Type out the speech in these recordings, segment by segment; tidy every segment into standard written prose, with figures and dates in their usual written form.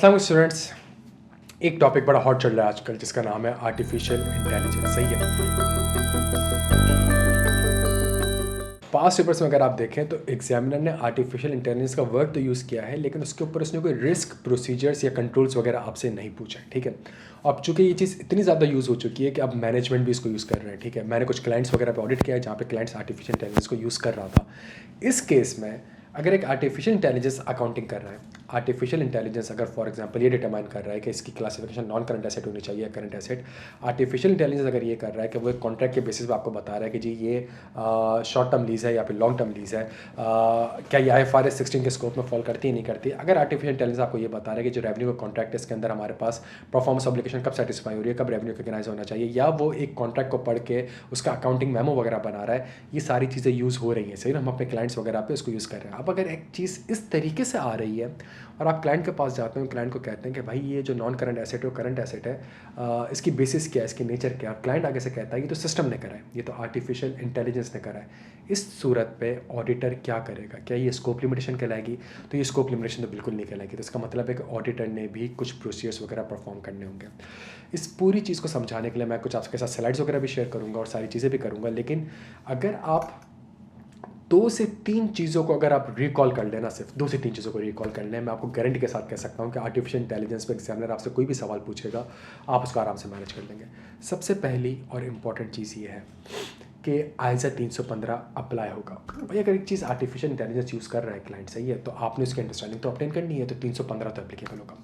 अस्सलाम वालेकुम स्टूडेंट्स। एक टॉपिक बड़ा हॉट चल रहा है आजकल जिसका नाम है आर्टिफिशियल इंटेलिजेंस। सही है। पास्ट पेपर्स में अगर आप देखें तो एग्जामिनर ने आर्टिफिशियल इंटेलिजेंस का वर्ड तो यूज़ किया है, लेकिन उसके ऊपर उसने कोई रिस्क प्रोसीजर्स या कंट्रोल्स वगैरह आपसे नहीं पूछा। ठीक है। अब चूंकि ये चीज़ इतनी ज़्यादा यूज़ हो चुकी है कि अब मैनेजमेंट भी इसको यूज़ कर रहे हैं। ठीक है। मैंने कुछ क्लाइंट्स वगैरह पे ऑडिट किया है जहाँ पे क्लाइंट्स आर्टिफिशियल इंटेलिजेंस को यूज़ कर रहा था। इस केस में अगर एक आर्टिफिशियल इंटेलिजेंस अकाउंटिंग कर रहा है, आर्टिफिशियल इंटेलिजेंस अगर फॉर एग्जांपल ये डिटरमाइन कर रहा है कि इसकी क्लासिफिकेशन नॉन करंट एसेट होनी चाहिए या करंट एसेट, आर्टिफिशियल इंटेलिजेंस अगर ये कर रहा है कि वो एक कॉन्ट्रैक्ट के बेसिस पे आपको बता रहा है कि जी ये शॉर्ट टर्म लीज़ है या फिर लॉन्ग टर्म लीज़ है, क्या ये IFRS 16 के स्कोप में फॉल करती है नहीं करती। अगर आर्टिफिशियल इंटेलिजेंस आपको ये बता रहा है कि जो रेवेन्यू का कॉन्ट्रैक्ट है इसके अंदर हमारे पास परफॉर्मेंस ऑब्लिगेशन कब सेटिस्फाई हो रही है, कब रेवेन्यू रिकग्नाइज होना चाहिए, या वो एक कॉन्ट्रैक्ट को पढ़ के उसका अकाउंटिंग मेमो वगैरह बना रहा है, ये सारी चीज़ें यूज़ हो रही हैं। सही ना, हम अपने क्लाइंट्स वगैरह पे उसको यूज़ कर रहे हैं। अब अगर एक चीज़ इस तरीके से आ रही है और आप क्लाइंट के पास जाते हैं, क्लाइंट को कहते हैं कि भाई ये जो नॉन करंट एसेट है करंट एसेट है, इसकी बेसिस क्या है, इसकी नेचर क्या है, क्लाइंट आगे से कहता है ये तो सिस्टम ने करा है, ये तो आर्टिफिशियल इंटेलिजेंस ने करा है। इस सूरत पे ऑडिटर क्या करेगा? क्या ये स्कोप लिमिटेशन कहलाएगी? तो ये स्कोप लिमिटेशन तो बिल्कुल नहीं कहलाएगी। तो इसका मतलब है कि ऑडिटर ने भी कुछ प्रोसीजर्स वगैरह परफॉर्म करने होंगे। इस पूरी चीज़ को समझाने के लिए मैं कुछ आपके साथ स्लाइड्स वगैरह भी शेयर करूँगा और सारी चीज़ें भी करूँगा। लेकिन अगर आप 2 से 3 चीज़ों को अगर आप रिकॉल कर लेना, सिर्फ 2 से 3 चीज़ों को रिकॉल कर लें, मैं आपको गारंटी के साथ कह सकता हूँ कि आर्टिफिशियल इंटेलिजेंस पे एग्जामिनर आपसे कोई भी सवाल पूछेगा आप उसको आराम से मैनेज कर लेंगे। सबसे पहली और इम्पॉर्टेंट चीज़ ये है कि ISA 315 अप्लाई होगा। भाई अगर एक चीज़ आर्टिफिशियल इंटेलिजेंस यूज़ कर रहा है क्लाइंट, सही है, तो आपने उसकी अंडरस्टैंडिंग तो ऑब्टेन करनी है, तो 315 तो एप्लीकेबल होगा।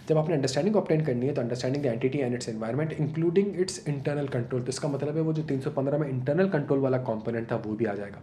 जब आपने अंडरस्टैंडिंग ऑब्टेन करनी है तो understanding the entity and it's environment including its internal control. तो इसका मतलब है वो जो 315 में इंटरनल कंट्रोल वाला कॉम्पोनेंट था वो भी आ जाएगा।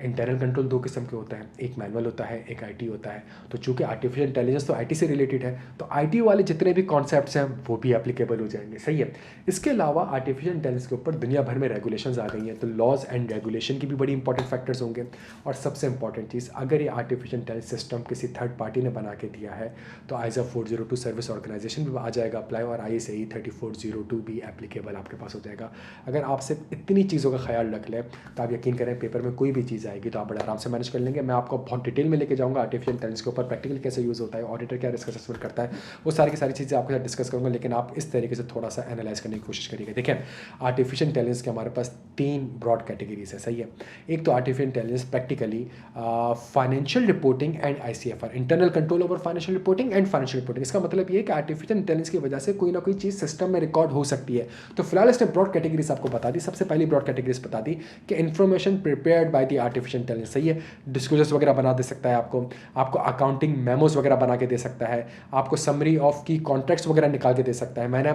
इंटरनल कंट्रोल 2 किस्म के होता है, एक मैनुअल होता है, एक IT होता है। तो चूंकि आर्टिफिशियल इंटेलिजेंस तो IT से रिलेटेड है, तो IT वाले जितने भी कॉन्सेप्ट्स हैं वो भी एप्लीकेबल हो जाएंगे। सही है। इसके अलावा आर्टिफिशियल इंटेलिजेंस के ऊपर दुनिया भर में रेगुलेशंस आ गई हैं, तो लॉज एंड रेगुलेशन की भी बड़ी इंपॉर्टेंट फैक्टर्स होंगे। और सबसे इंपॉर्टेंट चीज़, अगर ये आर्टिफिशियल इंटेलिजेंस सिस्टम किसी थर्ड पार्टी ने बना के दिया है तो ISA 402 सर्विस ऑर्गेनाइजेशन भी आ जाएगा अप्लाई, और ISAE 3402 भी एप्लीकेबल आपके पास हो जाएगा। अगर आप सिर्फ इतनी चीज़ों का ख्याल रख लें तो आप यकीन करें पेपर में कोई भी चीज़ आएगी तो आप बड़े आराम से मैनेज कर लेंगे। मैं आपको बहुत डिटेल में लेके जाऊंगा आर्टिफिशियल इंटेलिजेंस के ऊपर, प्रैक्टिकल कैसे यूज़ होता है, ऑडिटर क्या रिस्क असेसमेंट करता है, वो सारी की सारी चीज़ें आपके साथ डिस्कस करूंगा। लेकिन आप इस तरीके से थोड़ा सा एनालाइज करने की कोशिश करिएगा। देखिए, आर्टिफिशियल इंटेलिजेंस के हमारे पास 3 ब्रॉड कैटेगरीज है। सही है। एक तो artificial intelligence practically financial reporting and ICFR, internal control over financial reporting and financial reporting. इसका मतलब ये है कि आर्टिफिशियल इंटेलिजेंस की वजह से कोई ना कोई चीज़ सिस्टम में रिकॉर्ड हो सकती है। तो फिलहाल इसने ब्रॉड कैटेगरीज आपको बता दी। सबसे पहली ब्रॉड कैटेगरीज बता दी कि information prepared by the artificial intelligence. सही है। डिस्क्लोजर्स वगैरह बना दे सकता है, आपको अकाउंटिंग मेमोज वगैरह बना के दे सकता है, आपको समरी ऑफ की कॉन्ट्रैक्ट्स वगैरह निकाल के दे सकता है। मैंने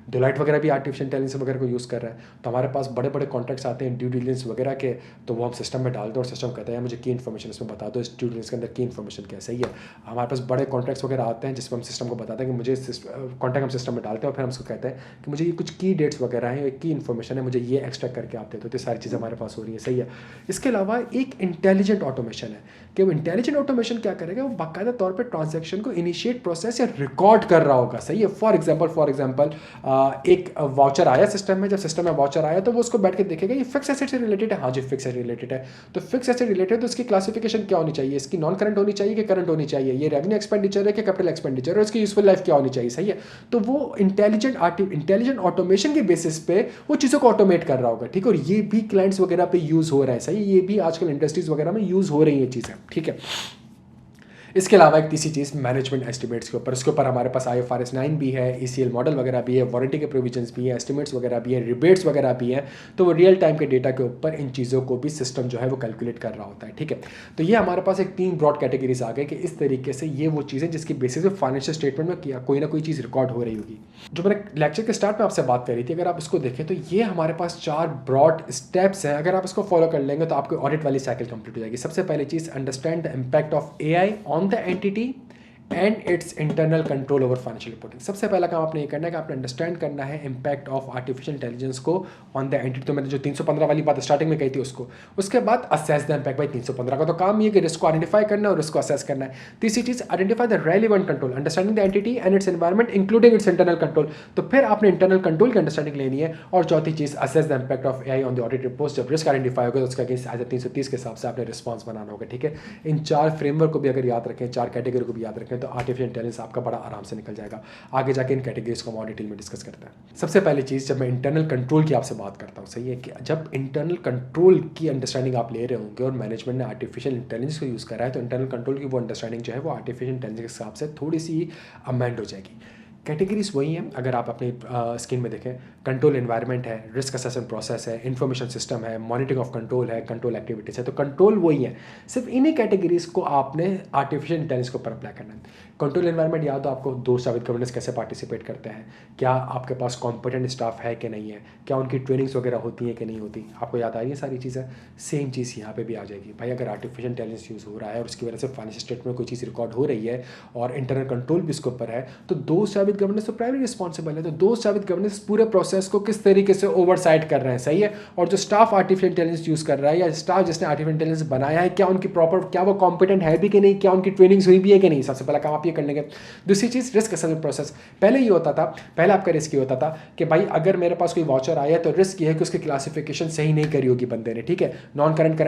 डिलाइट वगैरह भी आर्टिफिशियल इंटेलिजेंस वगैरह को यूज़ कर रहा है, तो हमारे पास बड़े बड़े कॉन्ट्रैक्ट्स आते हैं ड्यू डिलिजेंस वगैरह के, तो वो हम सिस्टम में डाल दो और सिस्टम कहता है मुझे की इन्फॉर्मेशन इसमें बता दो, इस ड्यू डिलिजेंस के अंदर की इन्फॉर्मेशन क्या है। सही है। हमारे पास बड़े कॉन्ट्रैक्ट्स वगैरह आते हैं जिसमें हम सिस्टम को बताते हैं कि मुझे कॉन्ट्रैक्ट हम सिस्टम में डालते हैं और फिर हम उसको कहते हैं कि मुझे ये कुछ की डेट्स वगैरह हैं, की इन्फॉर्मेशन है, मुझे ये एक्सट्रैक्ट करके आप देते हो। तो सारी चीज़ें हमारे पास हो रही है। सही है। इसके अलावा एक इंटेलिजेंट ऑटोमेशन है कि वो इंटेलिजेंट ऑटोमेशन क्या करेगा, वो बाकायदा तौर पे ट्रांजैक्शन को इनिशिएट, प्रोसेस या रिकॉर्ड कर रहा होगा। सही है। फॉर एग्जांपल एक वाउचर आया सिस्टम में, जब सिस्टम में वाउचर आया तो वो उसको बैठ के देखेगा ये फिक्स एसेट से रिलेटेड है। हाँ जी, फिक्स एसेट रिलेटेड है। तो फिक्स एसेट रिलेटेड तो इसकी क्लासिफिकेशन क्या होनी चाहिए, इसकी नॉन करंट होनी चाहिए कि करंट होनी चाहिए, ये रेवेन्यू एक्सपेंडिचर है कि कैपिटल एक्सपेंडिचर, और इसकी यूजफुल लाइफ क्या होनी चाहिए। सही है। तो वो इंटेलिजेंट ऑटोमेशन के बेसिस पे वो चीज़ों को ऑटोमेट कर रहा होगा। ठीक है। और ये भी क्लाइंट्स वगैरह पे यूज़ हो रहा है। सही है। ये भी आजकल इंडस्ट्रीज वगैरह में यूज़ हो रही है चीज़ें। ठीक है। इसके अलावा एक तीसरी चीज़ मैनेजमेंट एस्टिमेट्स के ऊपर, इसके ऊपर हमारे पास IFRS 9 भी है, ECL मॉडल वगैरह भी है, वारंटी के प्रोविजंस भी हैं, एस्टिमेट्स वगैरह भी हैं, रिबेट्स वगैरह भी हैं। तो वो रियल टाइम के डेटा के ऊपर इन चीज़ों को भी सिस्टम जो है वो कैलकुलेट कर रहा होता है। ठीक है। तो ये हमारे पास एक 3 ब्रॉड कैटेगरीज आ गए कि इस तरीके से ये वो चीज़ें जिसकी बेसिस पे फाइनेंशियल स्टेटमेंट में किया कोई ना कोई चीज़ रिकॉर्ड हो रही होगी। जो मैंने लेक्चर के स्टार्ट में आपसे बात करी थी, अगर आप इसको देखें तो ये हमारे पास 4 ब्रॉड स्टेप्स हैं। अगर आप इसको फॉलो कर लेंगे तो आपको ऑडिट वाली साइकिल कंप्लीट हो जाएगी। सबसे पहली चीज़, understand the impact of AI on the entity and its internal control over financial reporting. सबसे पहला काम आपने ये करना है कि आपने अंडरस्टैंड करना है इम्पैक्ट ऑफ आर्टिफिशियल इंटेलिजेंस को ऑन द एंटिटी। तो मैंने जो 315 वाली बात स्टार्टिंग में कही थी उसको, उसके बाद असेस द इम्पैक्ट। भाई 315 का तो काम ये कि रिस्क को आइडेंटिफाई करना है और रिस्क को असेस करना है। तीसरी चीज़, identify the relevant control, understanding the entity and its environment including its internal control. तो फिर आपने इंटरनल कंट्रोल की अंडरस्टैंडिंग लेनी है। और चौथी चीज़, assess the impact of AI on the audit report. जब रिस्क आइडेंटिफाई होगा तो उसका अगेंस्ट ISA 330 के हिसाब से आपने रिस्पॉन्स बनाना होगा। ठीक है। इन 4 फ्रेमवर्क को भी अगर याद रखें, 4 कैटेगरी को भी याद रखें देखें तो आर्टिफिशियल इंटेलिजेंस आपका बड़ा आराम से निकल जाएगा। आगे जाके इन कैटेगरीज को और डिटेल में डिस्कस करते हैं। सबसे पहली चीज़, जब मैं इंटरनल कंट्रोल की आपसे बात करता हूँ, सही है, कि जब इंटरनल कंट्रोल की अंडरस्टैंडिंग आप ले रहे होंगे और मैनेजमेंट ने आर्टिफिशियल इंटेलिजेंस को यूज़ करा है, तो इंटरनल कंट्रोल की वो अंडरस्टैंडिंग जो है वो आर्टिफिशियल इंटेलिजेंस के हिसाब से थोड़ी सी अमेंड हो जाएगी। कैटेगरीज वही हैं, अगर आप अपनी स्क्रीन में देखें, कंट्रोल एनवायरनमेंट है, रिस्क असेसमेंट प्रोसेस है, इंफॉर्मेशन सिस्टम है, मॉनिटरिंग ऑफ कंट्रोल है, कंट्रोल एक्टिविटीज़ है। तो कंट्रोल वही है, सिर्फ इन्हीं कैटेगरीज को आपने आर्टिफिशियल इंटेलिजेंस के ऊपर अप्लाई करना है। कंट्रोल एनवायरनमेंट या तो आपको दोस्त साबित गवर्नेंस कैसे पार्टिसिपेट करते हैं, क्या आपके पास कॉम्पिटेंट स्टाफ है कि नहीं है, क्या उनकी ट्रेनिंग्स वगैरह होती हैं कि नहीं होती, आपको याद आ रही है सारी चीज़ें। सेम चीज़ यहाँ पे भी आ जाएगी भाई, अगर आर्टिफिशियल इंटेलिजेंस यूज़ हो रहा है और उसकी वजह से फाइनेंशियल स्टेटमेंट में कोई चीज़ रिकॉर्ड हो रही है और इंटरनल कंट्रोल भी इसके ऊपर है, तो दोस्त साबित गवर्नेंस तो प्राइमरी रिस्पॉन्सिबल है। तो दोस्त साबित गवर्नेंस पूरे प्रोसेस को किस तरीके से ओवरसाइट कर रहे हैं, सही है। और जो स्टाफ आर्टिफिशियल इंटेलिजेंस यूज़ कर रहा है या स्टाफ जिसने आर्टिफिशियल इंटेलिजेंस बनाया है, क्या उनकी प्रॉपर, क्या वो कॉम्पिटेंट है भी कि नहीं, क्या उनकी ट्रेनिंग्स हुई भी है कि नहीं, सबसे पहला काम आप ये कर लेंगे। दूसरी चीज़, रिस्क असेसमेंट प्रोसेस। पहले ये होता था, पहले आपका रिस्क ये होता था कि भाई अगर मेरे पास कोई वाउचर आया तो रिस्क ये है कि उसकी क्लासिफिकेशन सही नहीं करी होगी बंदे ने, ठीक है, नॉन करंट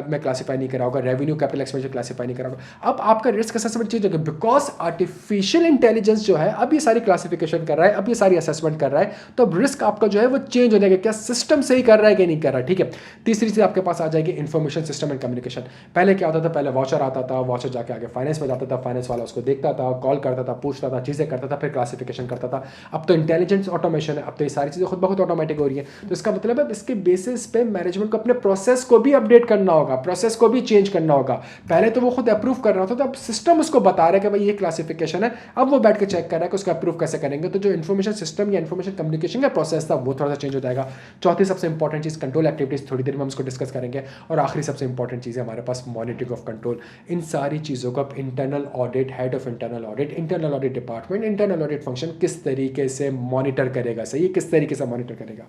में क्लासीफाई नहीं करा होगा, रेवेन्यू कैपिटल एक्सपेंडिचर क्लासीफाई नहीं करा होगा। अब आपका रिस्क असेसमेंट चेंज हो गया, बिकॉज आर्टिफिशियल इंटेलिजेंस जो है अब ये सारी क्लासिफिकेशन कर रहा है, अब ये सारी असेसमेंट कर रहा है, तो अब रिस्क आपका जो है वो चेंज हो जाएगा, क्या सिस्टम सही कर रहा है कि नहीं कर रहा है, ठीक है। तीसरी चीज आपके पास आ जाएगी इन्फॉर्मेशन सिस्टम एंड कम्युनिकेशन। पहले क्या होता था, पहले वाउचर आता था, वाउचर जाके आगे फाइनेंस में जाता था, फाइनेंस वाला उसको देखता था, कॉल करता था, पूछता था, चीजें करता था, फिर क्लासिफिकेशन करता था। अब तो इंटेलिजेंस ऑटोमेशन है, अब तो ये सारी चीजें खुद ब खुद ऑटोमेटिक हो रही है। तो इसका मतलब है इसके बेसिस पे मैनेजमेंट को अपने प्रोसेस को भी अपडेट करना होगा, प्रोसेस को भी चेंज करना होगा। पहले तो वो खुद अप्रूव कर रहा होता था, अब सिस्टम उसको बता रहा है कि भाई ये क्लासिफिकेशन है, अब वो बैठ के चेक कर रहा है कि उसका अप्रूव कैसे करेंगे। तो जो इन्फॉर्मेशन सिस्टम या इन्फॉर्मेशन कम्युनिकेशन का प्रोसेस था वो थोड़ा सा चेंज हो जाएगा। चौथी सबसे इंपॉर्टेंट चीज कंट्रोल एक्टिविटीज, थोड़ी देर में हम इसको डिस्कस करेंगे। और आखिरी सबसे इंपॉर्टेंट चीज है हमारे पास मॉनिटरिंग ऑफ कंट्रोल। इन सारी चीजों को internal audit, head of internal audit, internal audit department, internal audit function किस तरीके से मॉनिटर करेगा, सही है, किस तरीके से मॉनिटर करेगा।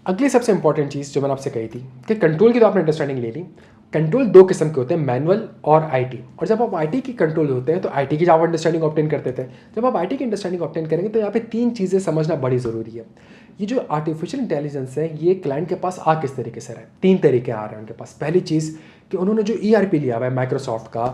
अगली सबसे इंपॉर्टेंट चीज़ जो मैंने आपसे कही थी कि कंट्रोल की तो आपने अंडरस्टैंडिंग ले ली। कंट्रोल दो किस्म के होते हैं, मैनुअल और आईटी। और जब आप आईटी की कंट्रोल होते हैं तो आईटी की आप अंडरस्टैंडिंग ऑब्टेन करते थे। जब आप आईटी की अंडरस्टैंडिंग ऑब्टेन करेंगे तो यहाँ पे तीन चीज़ें समझना बड़ी ज़रूरी है। ये जो आर्टिफिशियल इंटेलिजेंस है ये क्लाइंट के पास आ किस तरीके से रहा है, तीन तरीके आ रहे हैं उनके पास। पहली चीज़ कि उन्होंने जो ईआरपी लिया हुआ है माइक्रोसॉफ्ट का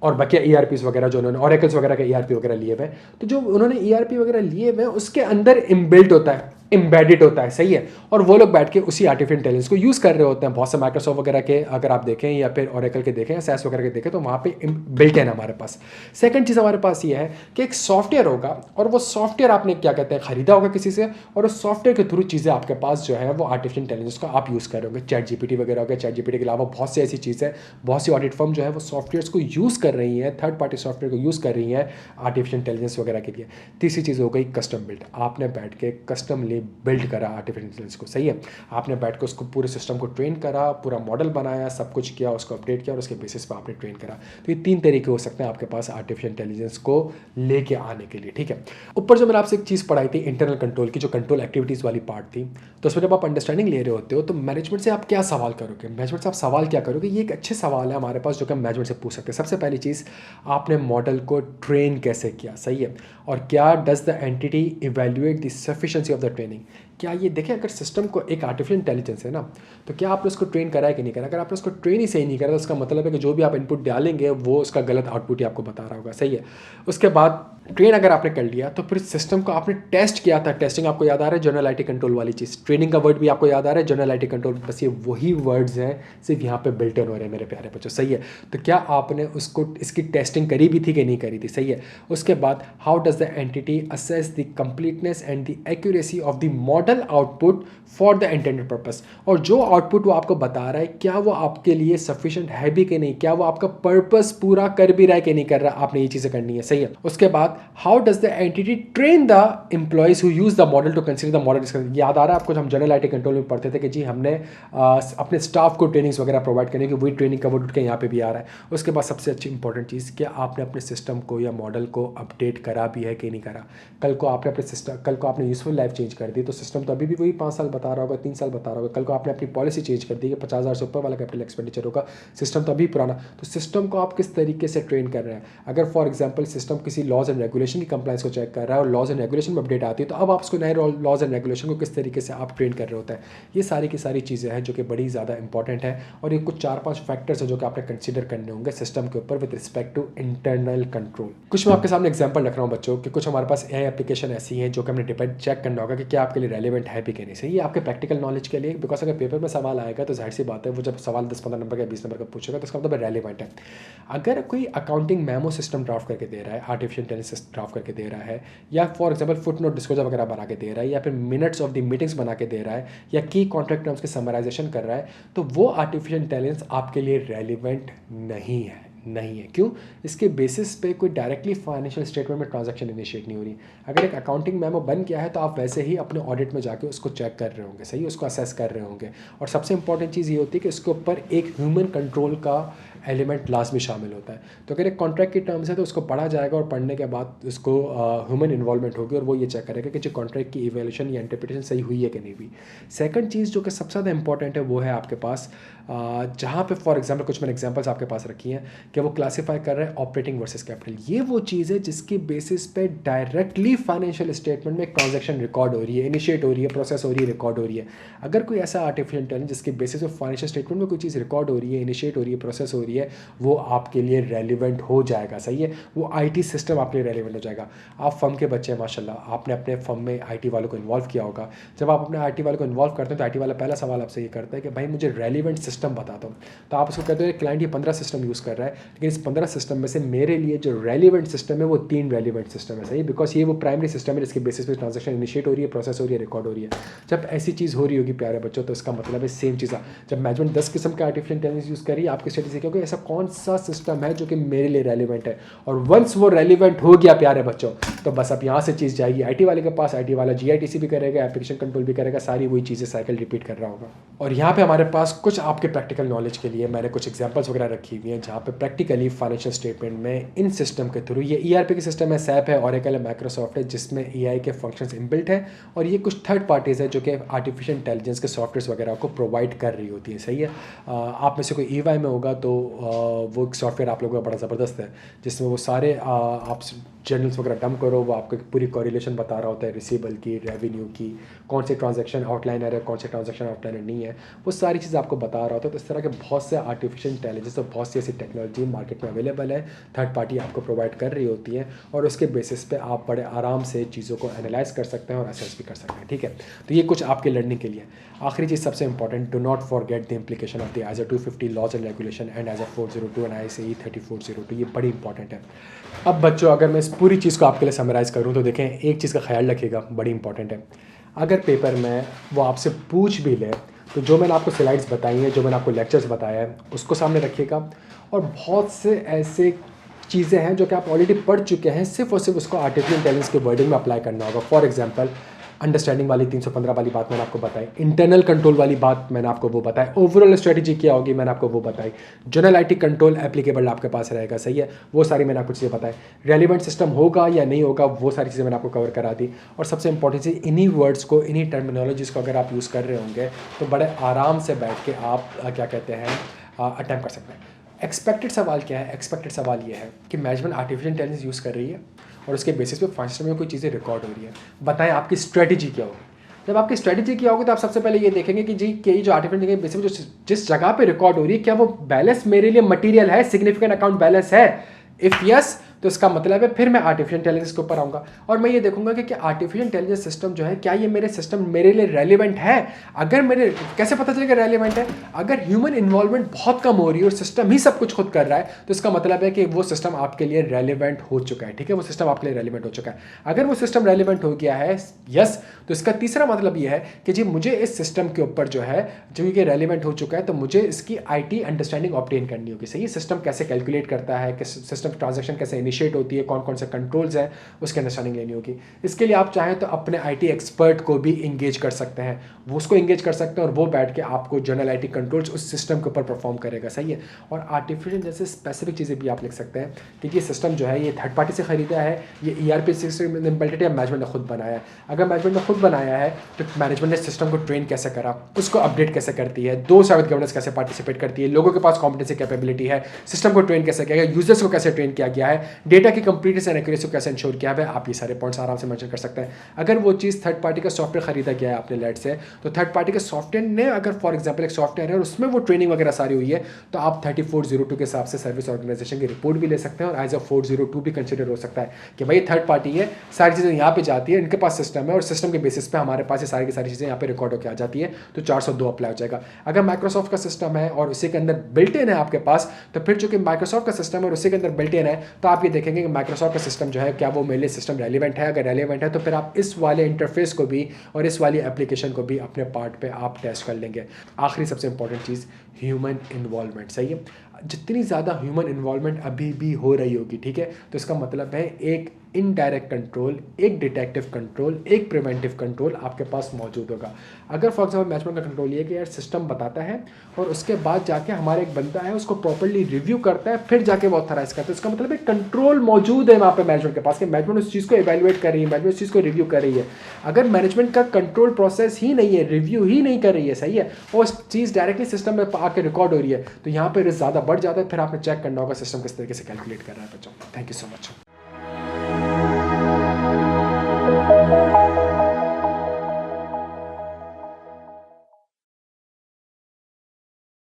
और बकिया ईआरपीस वगैरह जो उन्होंने ऑरेकल्स वगैरह के ईआरपी वगैरह लिए हुए, तो जो उन्होंने ईआरपी वगैरह लिए हुए उसके अंदर इम्बिल्ट होता है, एम्बेडेड होता है, सही है। और वो लोग बैठ के उसी आर्टिफिशियल इंटेलिजेंस को यूज़ कर रहे होते हैं। बहुत से माइक्रोसॉफ्ट वगैरह के अगर आप देखें या फिर ऑरेकल के देखें या सैस वगैरह के देखें तो वहाँ पे बिल्ट इन हमारे पास। सेकंड चीज़ हमारे पास ये है कि एक सॉफ्टवेयर होगा और वो सॉफ्टवेयर आपने क्या कहते हैं खरीदा होगा किसी से, और उस सॉफ्टवेयर के थ्रू चीज़ें आपके पास जो है वो आर्टिफिशियल इंटेलिजेंस को आप यूज़ कर रहे होंगे। चैट जीपीटी वगैरह हो गया, चैट जीपीटी के अलावा बहुत सी ऐसी चीज़ें, बहुत सी ऑडिट फर्म जो है वो सॉफ्टवेयर को यूज़ कर रही हैं, थर्ड पार्टी सॉफ्टवेयर को यूज़ कर रही हैं आर्टिफिशियल इंटेलिजेंस वगैरह के लिए। तीसरी चीज़ हो गई कस्टम बिल्ड, आपने बैठ के कस्टमली बिल्ड करा आर्टिफिशियल इंटेलिजेंस को, सही है। आपने बैठ के उसको पूरे सिस्टम को ट्रेन करा, पूरा मॉडल बनाया, सब कुछ किया, उसको अपडेट किया और उसके बेसिस पर आपने ट्रेन करा। तो ये तीन तरीके हो सकते हैं आपके पास आर्टिफिशियल इंटेलिजेंस को लेके आने के लिए, ठीक है। ऊपर जो मैंने आपसे एक चीज़ पढ़ाई थी इंटरनल कंट्रोल की, जो कंट्रोल एक्टिविटीज़ वाली पार्ट थी, तो उसमें जब आप अंडरस्टैंडिंग ले रहे होते हो तो मैनेजमेंट से आप क्या सवाल करोगे, मैनेजमेंट से आप सवाल क्या करोगे, ये एक अच्छे सवाल है हमारे पास जो कि हम मैनेजमेंट से पूछ सकते हैं। सबसे पहली चीज़, आपने मॉडल को ट्रेन कैसे किया, सही है, और क्या does the entity evaluate the sufficiency of the training. क्या ये देखें, अगर सिस्टम को एक आर्टिफिशियल इंटेलिजेंस है ना, तो क्या आपने उसको ट्रेन करा है कि नहीं करा। अगर आपने उसको ट्रेन ही सही नहीं करा तो उसका मतलब है कि जो भी आप इनपुट डालेंगे वो उसका गलत आउटपुट ही आपको बता रहा होगा, सही है। उसके बाद ट्रेन अगर आपने कर लिया तो फिर सिस्टम को आपने टेस्ट किया था। टेस्टिंग आपको याद आ रहा है, जनरल आईटी कंट्रोल वाली चीज़। ट्रेनिंग का वर्ड भी आपको याद आ रहा है, जनरल आईटी कंट्रोल। बस ये वही वर्ड्स हैं, सिर्फ यहाँ पे बिल्ट इन हो रहे हैं मेरे प्यारे बच्चों, सही है। तो क्या आपने उसको इसकी टेस्टिंग करी भी थी कि नहीं करी थी, सही है। उसके बाद how does the entity assess the completeness and the accuracy of the model output for the intended purpose. और जो आउटपुट वो आपको बता रहा है क्या वो आपके लिए सफिशिएंट है भी कि नहीं, क्या वो आपका पर्पस पूरा कर भी रहा है कि नहीं कर रहा, आपने ये चीज़ें करनी है, सही है। उसके बाद how does the entity train the employees who use the model to consider the model. याद आ रहा है आपको, हम जनरल आईटी कंट्रोल में पढ़ते थे कि जी हमने अपने स्टाफ को ट्रेनिंग्स वगैरह प्रोवाइड करने की, वही ट्रेनिंग का वर्ड उठ के यहाँ पे भी आ रहा है। उसके बाद सबसे अच्छी इंपॉर्टेंट चीज़, क्या आपने अपने सिस्टम को या मॉडल को अपडेट करा भी है कि नहीं करा। कल को आपने अपने सिस्टम, कल को आपने यूजफुल लाइफ चेंज कर दी तो सिस्टम सिस्टम तो अभी भी वही 5 साल बता रहा होगा, 3 साल बता रहा होगा। कल को आपने अपनी पॉलिसी चेंज कर दी कि 50,000 से ऊपर वाला कैपिटल एक्सपेंडिचर होगा, सिस्टम तो अभी पुराना। तो सिस्टम को आप किस तरीके से ट्रेन कर रहे हैं। अगर फॉर एग्जांपल सिस्टम किसी लॉज एंड रेगुलेशन की कंप्लाइंस को चेक कर रहा है और लॉज एंड रेगुलेशन में अपडेट आती है, तो अब आप उसको नए लॉज एंड रेगुलेशन को किस तरीके से आप ट्रेन कर रहे होते हैं। ये सारी की सारी चीज़ें हैं जो कि बड़ी ज़्यादा इंपॉर्टेंट है, और ये कुछ 4-5 फैक्टर्स हैं जो कि आपने कंसिडर करने होंगे सिस्टम के ऊपर with respect to internal control. कुछ मैं आपके सामने एग्जांपल रख रहा हूँ बच्चों कि कुछ हमारे पास एआई एप्लीकेशन ऐसी हैं जो कि हमने डिपेंड चेक करना होगा कि क्या आपके लिए रेलिवेंट है भी कि नहीं। सही है, आपके प्रैक्टिकल नॉलेज के लिए, बिकॉज अगर पेपर में सवाल आएगा तो जाहिर सी बात है वो जब सवाल 10-15 नंबर का 20 नंबर का पूछेगा तो इसका मतलब रेलिवेंट है। अगर कोई अकाउंटिंग मेमो सिस्टम ड्राफ्ट करके दे रहा है, आर्टिफिशियल इंटेलिजेंस ड्राफ्ट करके दे रहा है, या for example foot note disclosure वगैरह बना के दे रहा है, या फिर मिनट्स ऑफ द मीटिंग्स बना के दे रहा है, या की कॉन्ट्रैक्ट टर्म्स के समराइजेशन कर रहा है, तो वो आर्टिफिशियल इंटेलिजेंस आपके लिए रेलिवेंट नहीं है। क्यों? इसके बेसिस पे कोई डायरेक्टली फाइनेंशियल स्टेटमेंट में ट्रांजैक्शन इनिशिएट नहीं हो रही। अगर एक अकाउंटिंग मेमो बन गया है तो आप वैसे ही अपने ऑडिट में जाके उसको चेक कर रहे होंगे, सही, उसको असेस कर रहे होंगे। और सबसे इंपॉर्टेंट चीज़ ये होती है कि इसके ऊपर एक ह्यूमन कंट्रोल का एलिमेंट लाजमी शामिल होता है। तो अगर एक कॉन्ट्रैक्ट की टर्म्स है तो उसको पढ़ा जाएगा और पढ़ने के बाद उसको ह्यूमन इन्वॉल्वमेंट होगी और वो ये चेक करेगा कि जो कॉन्ट्रैक्ट की इवैल्यूएशन या इंटरप्रिटेशन सही हुई है कि नहीं हुई। सेकंड चीज़ जो कि सबसे ज़्यादा इंपॉर्टेंट है वो है आपके पास जहाँ पे फॉर एग्जांपल कुछ मैंने एग्जांपल्स आपके पास रखी हैं कि वो क्लासीफाई कर रहे हैं ऑपरेटिंग वर्सेस कैपिटल। ये वो चीज़ है जिसके बेसिस पे डायरेक्टली फाइनेंशियल स्टेटमेंट में एक ट्रांजैक्शन रिकॉर्ड हो रही है, इनिशिएट हो रही है, प्रोसेस हो रही है, रिकॉर्ड हो रही है। अगर कोई ऐसा आर्टिफिशियल इंटेलिजेंस जिसके बेसिस पे फाइनेंशियल स्टेटमेंट में कोई चीज़ रिकॉर्ड हो रही है, इनिशिएट हो रही है, प्रोसेस हो रही है, वो आपके लिए रेलिवेंट हो जाएगा। सही है, वो आईटी सिस्टम आपके लिए रेलिवेंट हो जाएगा। आप फर्म के बच्चे हैं माशाल्लाह, आपने अपने फर्म में आईटी वालों को इन्वॉल्व किया होगा। जब आप अपने आईटी वालों को इन्वॉल्व करते हैं तो आईटी वाला पहला सवाल आपसे ये करता है कि भाई मुझे रेलिवेंट सिस्टम बता दो। तो आप उसको कहते हो क्लाइंट ये 15 सिस्टम यूज़ कर रहा है, लेकिन इस 15 सिस्टम में से मेरे लिए जो रेलिवेंट सिस्टम है वो 3 रेलिवेंट सिस्टम है। सही, बिकॉज ये वो प्राइमरी सिस्टम है जिसके बेसिस पे ट्रांजैक्शन इनिशिएट हो रही है, प्रोसेस हो रही है, रिकॉर्ड हो रही है। जब ऐसी चीज़ हो रही होगी प्यारे बच्चों तो इसका मतलब है सेम चीज़। जब मैनेजमेंट 10 किस्म के आर्टिफिशियल इंटेलिजेंस यूज़ कर रही है, आपकी स्टडी से क्योंकि ऐसा कौन सा सिस्टम है जो कि मेरे लिए रेलिवेंट है। और वंस वो रेलिवेंट हो गया प्यारे बच्चों तो बस अब यहाँ से चीज़ जाएगी आईटी वाले के पास, आईटी वाला जीआईटीसी भी करेगा, एप्लीकेशन कंट्रोल भी करेगा, सारी वही चीज़ें साइकिल रिपीट कर रहा होगा। और यहाँ पे हमारे पास कुछ आपके प्रैक्टिकल नॉलेज के लिए मैंने कुछ एग्जांपल्स वगैरह रखी हुई हैं जहाँ पे प्रैक्टिकली फाइनेंशियल स्टेटमेंट में इन सिस्टम के थ्रू, ये ईआरपी के सिस्टम है, सैप है, ऑरेकल है, माइक्रोसॉफ्ट है, जिसमें एआई के फंक्शंस इनबिल्ट है, और ये कुछ थर्ड पार्टीज़ है जो कि आर्टिफिशियल इंटेलिजेंस के सॉफ्टवेयर वगैरह को प्रोवाइड कर रही होती है। सही है, आप में से कोई ईवाई में होगा तो वो एक सॉफ्टवेयर आप लोगों का बड़ा ज़बरदस्त है जिसमें वो सारे आप जर्नल्स वगैरह डंप करो, वो आपको पूरी कोरिलेशन बता रहा होता है रिसीवेबल की, रेवेन्यू की, कौन से ट्रांजैक्शन आउटलाइनर है, कौन से ट्रांजैक्शन आउटलाइनर नहीं है, वो सारी चीज़ आपको बता रहा होता है। तो इस तरह के बहुत से आर्टिफिशियल इंटेलिजेंस और बहुत सी ऐसी टेक्नोलॉजी मार्केट में अवेलेबल है, थर्ड पार्टी आपको प्रोवाइड कर रही होती है, और उसके बेसिस पे आप बड़े आराम से चीज़ों को एनालाइज कर सकते हैं और असेस भी कर सकते हैं। ठीक है, तो ये कुछ आपके लर्निंग के लिए। आखिरी चीज़ सबसे important, do not forget the implication of the ISO 250 laws and regulation and ISO 402 and ISAE 3402। ये बड़ी इंपॉर्टेंट है। अब बच्चों अगर मैं इस पूरी चीज़ को आपके लिए समराइज़ करूँ तो देखें, एक चीज़ का ख्याल रखिएगा, बड़ी इंपॉर्टेंट है। अगर पेपर में वो आपसे पूछ भी ले तो जो मैंने आपको स्लाइड्स बताई हैं, जो मैंने आपको लेक्चर्स बताया है, उसको सामने रखिएगा। और बहुत से ऐसे चीज़ें हैं जो कि आप ऑलरेडी पढ़ चुके हैं, सिर्फ और सिर्फ उसको आर्टिफिशियल इंटेलिजेंस के वर्डिंग में अप्लाई करना होगा। फॉर एग्जांपल अंडरस्टैंडिंग वाली 315 वाली बात मैंने आपको बताई, इंटरनल कंट्रोल वाली बात मैंने आपको वो बताई, ओवरऑल स्ट्रेटजी क्या होगी मैंने आपको वो बताई, जनरल आईटी कंट्रोल एप्लीकेबल आपके पास रहेगा। सही है, वो सारी मैंने आपको चीज़ें बताई। रेलिवेंट सिस्टम होगा या नहीं होगा वो सारी चीज़ें मैंने आपको कवर करा दी। और सबसे इंपॉर्टेंट चीज़, इन्हीं वर्ड्स को, इन्हीं टर्मिनोलॉजीज़ को अगर आप यूज़ कर रहे होंगे तो बड़े आराम से बैठ के आप क्या कहते हैं अटैम्प्ट कर सकते हैं। एक्सपेक्टेड सवाल क्या है? एक्सपेक्टेड सवाल ये है कि मैनेजमेंट आर्टिफिशियल इंटेलिजेंस यूज़ कर रही है और उसके बेसिस पे फाइनेंशियल में कोई चीज़ें रिकॉर्ड हो रही है। बताएं आपकी स्ट्रेटजी क्या होगी। जब आपकी स्ट्रेटजी क्या होगी तो आप सबसे पहले ये देखेंगे कि जी कि जो आर्टिफिशियल बेसिस पे जिस जगह पे रिकॉर्ड हो रही है क्या वो बैलेंस मेरे लिए मटेरियल है, सिग्निफिकेंट अकाउंट बैलेंस है। इफ़ यस तो इसका मतलब है फिर मैं आर्टिफिशियल इंटेलिजेंस के ऊपर आऊँगा और मैं ये देखूंगा कि क्या आर्टिफिशियल इंटेलिजेंस सिस्टम जो है क्या ये मेरे सिस्टम मेरे लिए रेलिवेंट है। अगर मेरे कैसे पता चलेगा रेलिवेंट है? अगर ह्यूमन इन्वॉल्वमेंट बहुत कम हो रही है और सिस्टम ही सब कुछ खुद कर रहा है तो इसका मतलब है कि वो सिस्टम आपके लिए रेलिवेंट हो चुका है। ठीक है, वो सिस्टम आपके लिए रेलिवेंट हो चुका है। अगर वो सिस्टम रेलिवेंट हो गया है यस, तो इसका तीसरा मतलब ये है कि जी मुझे इस सिस्टम के ऊपर जो है जो कि रेलिवेंट हो चुका है तो मुझे इसकी IT अंडरस्टैंडिंग ऑब्टेन करनी होगी। सही, सिस्टम कैसे कैलकुलेट करता है, सिस्टम ट्रांजेक्शन कैसे इनिशिएट होती है, कौन कौन से कंट्रोल्स हैं, उसकी अंडरस्टैंडिंग लेनी होगी। इसके लिए आप चाहें तो अपने IT एक्सपर्ट को भी इंगेज कर सकते हैं, वो उसको इंगेज कर सकते हैं और वो बैठ के आपको जनरल IT कंट्रोल्स उस सिस्टम के ऊपर परफॉर्म करेगा, सही है। और आर्टिफिशियल जैसे स्पेसिफिक चीज़ें भी आप लिख सकते हैं कि ये सिस्टम जो है ये थर्ड पार्टी से ख़रीदा है, ये ERP सिस्टम इम्प्लीमेंटेड या मैनेजमेंट ने खुद बनाया है। अगर मैनेजमेंट ने खुद बनाया है तो मैनेजमेंट ने सिस्टम को ट्रेन कैसे करा, उसको अपडेट कैसे करती है, 2 साइड गवर्नेंस कैसे पार्टिसिपेट करती है, लोगों के पास कॉम्पिटेंसी कैपेबिलिटी है, सिस्टम को ट्रेन कैसे किया गया, यूजर्स को कैसे ट्रेन किया गया है, डेटा की कंप्लीटनेस एंड एक्यूरेसी को कैसे इंश्योर किया है, आप ये सारे पॉइंट्स आराम से मेंशन कर सकते हैं। अगर वो चीज़ थर्ड पार्टी का सॉफ्टवेयर खरीदा गया है आपने लेट से, तो थर्ड पार्टी के सॉफ्टवेयर ने अगर फॉर एग्जाम्पल एक सॉफ्टवेयर है और उसमें वो ट्रेनिंग वगैरह सारी हुई है, तो आप 3402 के हिसाब से सर्विस ऑर्गेनाइजेशन की रिपोर्ट भी ले सकते हैं और एज अ 402 भी कंसिडर हो सकता है कि भाई थर्ड पार्टी है, सारी चीज़ें यहाँ पे जाती है, इनके पास सिस्टम है और सिस्टम के बेसिस पे हमारे पास ये सारी की सारी चीज़ें यहाँ पे रिकॉर्ड होकर आ जाती है, तो 402 अप्लाई हो जाएगा। अगर माइक्रोसॉफ्ट का सिस्टम है और उसी के अंदर बिल्ट इन है आपके पास, तो फिर चूंकि माइक्रोसॉफ्ट का सिस्टम है और उसी के अंदर बिल्ट इन है, तो आप ये देखेंगे कि माइक्रोसॉफ्ट का सिस्टम जो है क्या वो मेरे लिए सिस्टम रेलिवेंट है। अगर रेलिवेंट है तो फिर आप इस वाले इंटरफेस को भी और इस वाली एप्लीकेशन को भी अपने पार्ट पे आप टेस्ट कर लेंगे। आखिरी सबसे इंपॉर्टेंट चीज़ ह्यूमन इन्वॉल्वमेंट, सही है। जितनी ज़्यादा ह्यूमन इन्वॉल्वमेंट अभी भी हो रही होगी, ठीक है, तो इसका मतलब है एक इनडायरेक्ट कंट्रोल, एक डिटेक्टिव कंट्रोल, एक प्रिवेंटिव कंट्रोल आपके पास मौजूद होगा। अगर फॉर एग्जाम्पल मैनेजमेंट का कंट्रोल ये कि यार सिस्टम बताता है और उसके बाद जाके हमारे एक बंदा है उसको प्रॉपर्ली रिव्यू करता है, फिर जाके वो ऑथराइज करता है, इसका मतलब एक कंट्रोल मौजूद है वहाँ पे मैनेजमेंट के पास कि मैनेजमेंट उस चीज़ को इवेल्युएट कर रही है, मैनेजमेंट उस चीज़ को रिव्यू कर रही है। अगर मैनेजमेंट का कंट्रोल प्रोसेस ही नहीं है, रिव्यू ही नहीं कर रही है, सही है, और उस चीज़ डायरेक्टली सिस्टम में आके रिकॉर्ड हो रही है, तो यहाँ पर रिस्क ज़्यादा बढ़ जाता है। फिर आपने चेक करना होगा सिस्टम किस तरीके से कैलकुलेट कर रहा है बच्चों। Thank you so much.